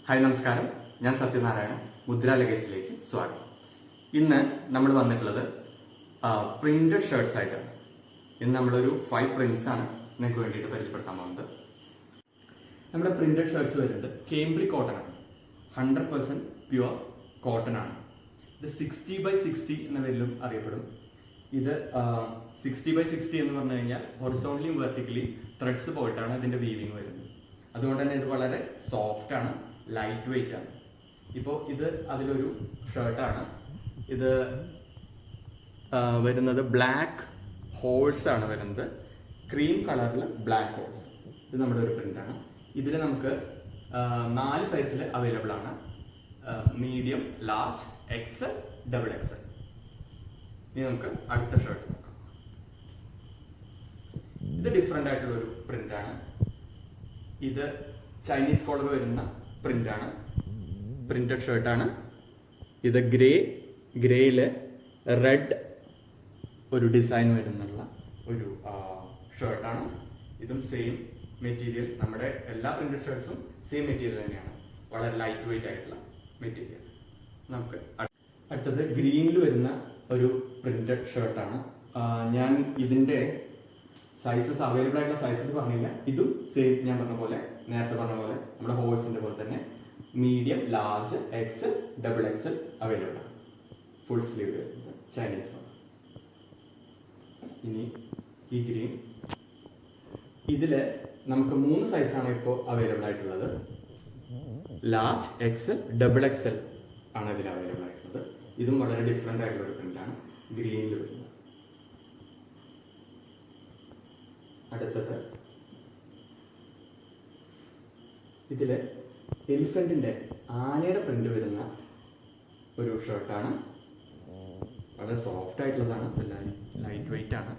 Hi നമസ്കാരം, ഞാൻ സത്യനാരായണ. മുദ്ര ലെഗസിലേക്ക് സ്വാഗതം. ഇന്ന് നമ്മൾ വന്നിട്ടുള്ളത് പ്രിന്റഡ് ഷർട്ട്സ് ആയിട്ടാണ്. ഇന്ന് നമ്മളൊരു 5 പ്രിന്റ്സ് ആണ് നിങ്ങൾക്ക് വേണ്ടിയിട്ട് പരിചയപ്പെടുത്താൻ പോകുന്നത്. നമ്മുടെ പ്രിന്റഡ് ഷർട്ട്സ് വരുന്നത് കേംബ്രി കോട്ടൺ ആണ്. 100% പ്യുവർ കോട്ടൺ ആണ്. ഇത് 60x60 എന്ന പേരിലും അറിയപ്പെടും. ഇത് 60x60 എന്ന് പറഞ്ഞു കഴിഞ്ഞാൽ ഹൊറിസോണ്ടലിയും വെർട്ടിക്കലി ത്രെഡ്സ് പോയിട്ടാണ് ഇതിന്റെ വീവിങ് വരുന്നത്. അതുകൊണ്ട് തന്നെ ഇത് വളരെ സോഫ്റ്റ് ആണ്, ലൈറ്റ് വെയിറ്റ് ആണ്. ഇപ്പോൾ ഇത് അതിലൊരു ഷർട്ടാണ്. ഇത് വരുന്നത് ബ്ലാക്ക് ഹോൾസ് ആണ് വരുന്നത്. ക്രീം കളറിൽ ബ്ലാക്ക് ഹോൾസ്. ഇത് നമ്മുടെ ഒരു പ്രിന്റാണ്. ഇതിൽ നമുക്ക് 4 സൈസിൽ അവൈലബിൾ ആണ്. Medium, large, XL, double XL. ഇനി നമുക്ക് അടുത്ത ഷർട്ട് നോക്കാം. ഇത് ഡിഫറെന്റ് ആയിട്ടുള്ള ഒരു പ്രിന്റാണ്. ഇത് ചൈനീസ് കോളർ വരുന്ന പ്രിന്റാണ്. പ്രിന്റഡ് ഷർട്ടാണ്. ഇത് ഗ്രേയില് റെഡ് ഒരു ഡിസൈൻ വരുന്നുള്ള ഒരു ഷർട്ടാണ്. ഇതും സെയിം മെറ്റീരിയൽ. നമ്മുടെ എല്ലാ പ്രിന്റഡ് ഷർട്ട്സും സെയിം മെറ്റീരിയൽ തന്നെയാണ്. വളരെ ലൈറ്റ് വെയിറ്റ് ആയിട്ടുള്ള മെറ്റീരിയൽ. നമുക്ക് അടുത്തത് ഗ്രീനിൽ വരുന്ന ഒരു പ്രിന്റഡ് ഷർട്ടാണ്. ഞാൻ ഇതിന്റെ സൈസസ് അവൈലബിൾ ആയിട്ടുള്ള സൈസസ് പറഞ്ഞില്ല. ഇതും സെയിം, ഞാൻ പറഞ്ഞ പോലെ നേരത്തെ പറഞ്ഞ പോലെ നമ്മുടെ ഹോൾസിന്റെ പോലെ തന്നെ medium, large, XL, double XL available ആണ്. ഫുൾ സ്ലീവ് വരുന്നത് ചൈനീസ് മോഡൽ. ഇനി ഈ ഗ്രീൻ, ഇതില് നമുക്ക് 3 സൈസാണ് ഇപ്പോൾ അവൈലബിൾ ആയിട്ടുള്ളത്. ലാർജ്, എക്സൽ, ഡബിൾ എക്സൽ ആണ് ഇതിൽ അവൈലബിൾ ആയിട്ടുള്ളത്. ഇതും വളരെ ഡിഫറെന്റ് ആയിട്ടുള്ള ഒരു പ്രിന്റാണ് ഗ്രീനിൽ വരുന്നത്. അടുത്തത് ഇതില് എലിഫന്റിന്റെ ആനയുടെ പ്രിന്റ് വരുന്ന ഒരു ഷർട്ടാണ്. വളരെ സോഫ്റ്റ് ആയിട്ടുള്ളതാണ്. ലൈറ്റ് വെയിറ്റ് ആണ്.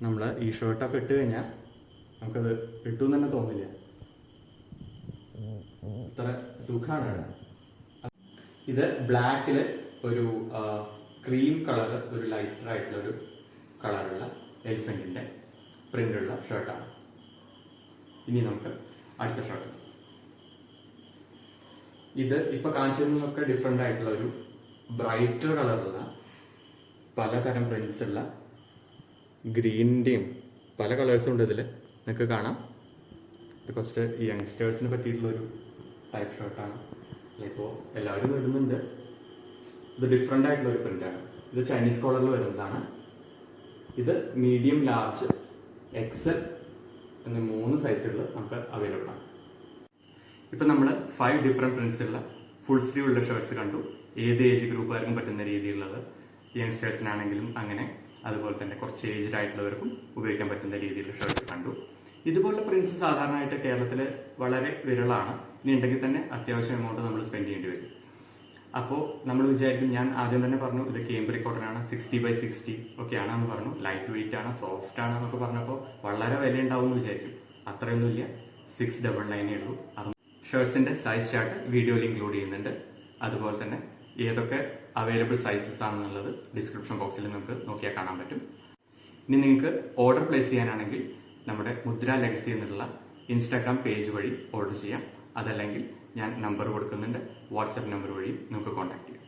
നമ്മൾ ഈ ഷർട്ടൊക്കെ ഇട്ട് കഴിഞ്ഞാൽ നമുക്കത് ഇട്ടും തന്നെ തോന്നില്ല. അത്ര സുഖമാണ് ഇടാൻ. ഇത് ബ്ലാക്കില് ഒരു ക്രീം കളർ, ഒരു ലൈറ്റർ ആയിട്ടുള്ള ഒരു കളറുള്ള എലിഫന്റിന്റെ പ്രിന്റുള്ള ഷർട്ടാണ്. ഇനി നമുക്ക് അടുത്ത ഷർട്ട്. ഇത് ഇപ്പൊ കാണിച്ചതിനൊക്കെ ഡിഫറെന്റ് ആയിട്ടുള്ള ഒരു ബ്രൈറ്റർ കളറുള്ള പലതരം പ്രിന്റ്സ് ഉള്ള ഗ്രീനിന്റെയും പല കളേഴ്സും ഉണ്ട് ഇതിൽ. നിങ്ങൾക്ക് കാണാം. ഇത് കുറച്ച് യങ്സ്റ്റേഴ്സിന് പറ്റിയിട്ടുള്ള ഒരു ടൈപ്പ് ഷർട്ടാണ്. ഇപ്പോൾ എല്ലാവരും ഇടുന്നുണ്ട്. ഇത് ഡിഫറെന്റ് ആയിട്ടുള്ള ഒരു പ്രിന്റാണ്. ഇത് ചൈനീസ് കോളറിൽ വരുന്നതാണ്. ഇത് മീഡിയം, ലാർജ്, എക്സൽ എന്നീ 3 സൈസുകൾ നമുക്ക് അവൈലബിൾ ആണ്. ഇപ്പം നമ്മൾ 5 ഡിഫറെന്റ് പ്രിന്റ്സുള്ള ഫുൾ സ്ലീവ് ഉള്ള ഷർട്ട്സ് കണ്ടു. ഏത് ഏജ് ഗ്രൂപ്പുകാർക്കും പറ്റുന്ന രീതിയിലുള്ളത്, യങ്സ്റ്റേഴ്സിനാണെങ്കിലും അങ്ങനെ, അതുപോലെ തന്നെ കുറച്ച് ഏജ്ഡ് ആയിട്ടുള്ളവർക്കും ഉപയോഗിക്കാൻ പറ്റുന്ന രീതിയിലുള്ള ഷർട്ട്സ് കണ്ടു. ഇതുപോലുള്ള പ്രിന്റ്സ് സാധാരണയായിട്ട് കേരളത്തിൽ വളരെ വിരളമാണ്. ഇനി ഉണ്ടെങ്കിൽ തന്നെ അത്യാവശ്യം എമൗണ്ട് നമ്മൾ സ്പെൻഡ് ചെയ്യേണ്ടി വരും. അപ്പോൾ നമ്മൾ വിചാരിക്കും, ഞാൻ ആദ്യം തന്നെ പറഞ്ഞു ഇത് കേംബ്രി കോട്ടൺ ആണ്, 60x60 ഒക്കെയാണെന്ന് പറഞ്ഞു, ലൈറ്റ് വെയിറ്റ് ആണ്, സോഫ്റ്റ് ആണ് എന്നൊക്കെ പറഞ്ഞപ്പോൾ വളരെ വില ഉണ്ടാവും എന്ന് വിചാരിക്കും. അത്രയൊന്നുമില്ല. 699 ഉള്ളൂ. ഷർട്ട്സിന്റെ സൈസ് ചാർട്ട് വീഡിയോയിൽ ഇൻക്ലൂഡ് ചെയ്യുന്നുണ്ട്. അതുപോലെ തന്നെ ഏതൊക്കെ അവൈലബിൾ സൈസസ് ആണെന്നുള്ളത് ഡിസ്ക്രിപ്ഷൻ ബോക്സിൽ നിങ്ങൾക്ക് നോക്കിയാൽ കാണാൻ പറ്റും. ഇനി നിങ്ങൾക്ക് ഓർഡർ പ്ലേസ് ചെയ്യാനാണെങ്കിൽ നമ്മുടെ മുദ്ര ലെഗസി എന്നുള്ള ഇൻസ്റ്റാഗ്രാം പേജ് വഴി ഓർഡർ ചെയ്യാം. അതല്ലെങ്കിൽ ഞാൻ നമ്പർ കൊടുക്കുന്നുണ്ട്, വാട്സാപ്പ് നമ്പർ വഴി നിങ്ങൾക്ക് കോൺടാക്ട് ചെയ്യാം.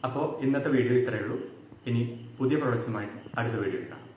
അപ്പോൾ ഇന്നത്തെ വീഡിയോ ഇത്രയേ ഉള്ളൂ. ഇനി പുതിയ പ്രൊഡക്ട്സുമായിട്ട് അടുത്ത വീഡിയോയിൽ കാണാം.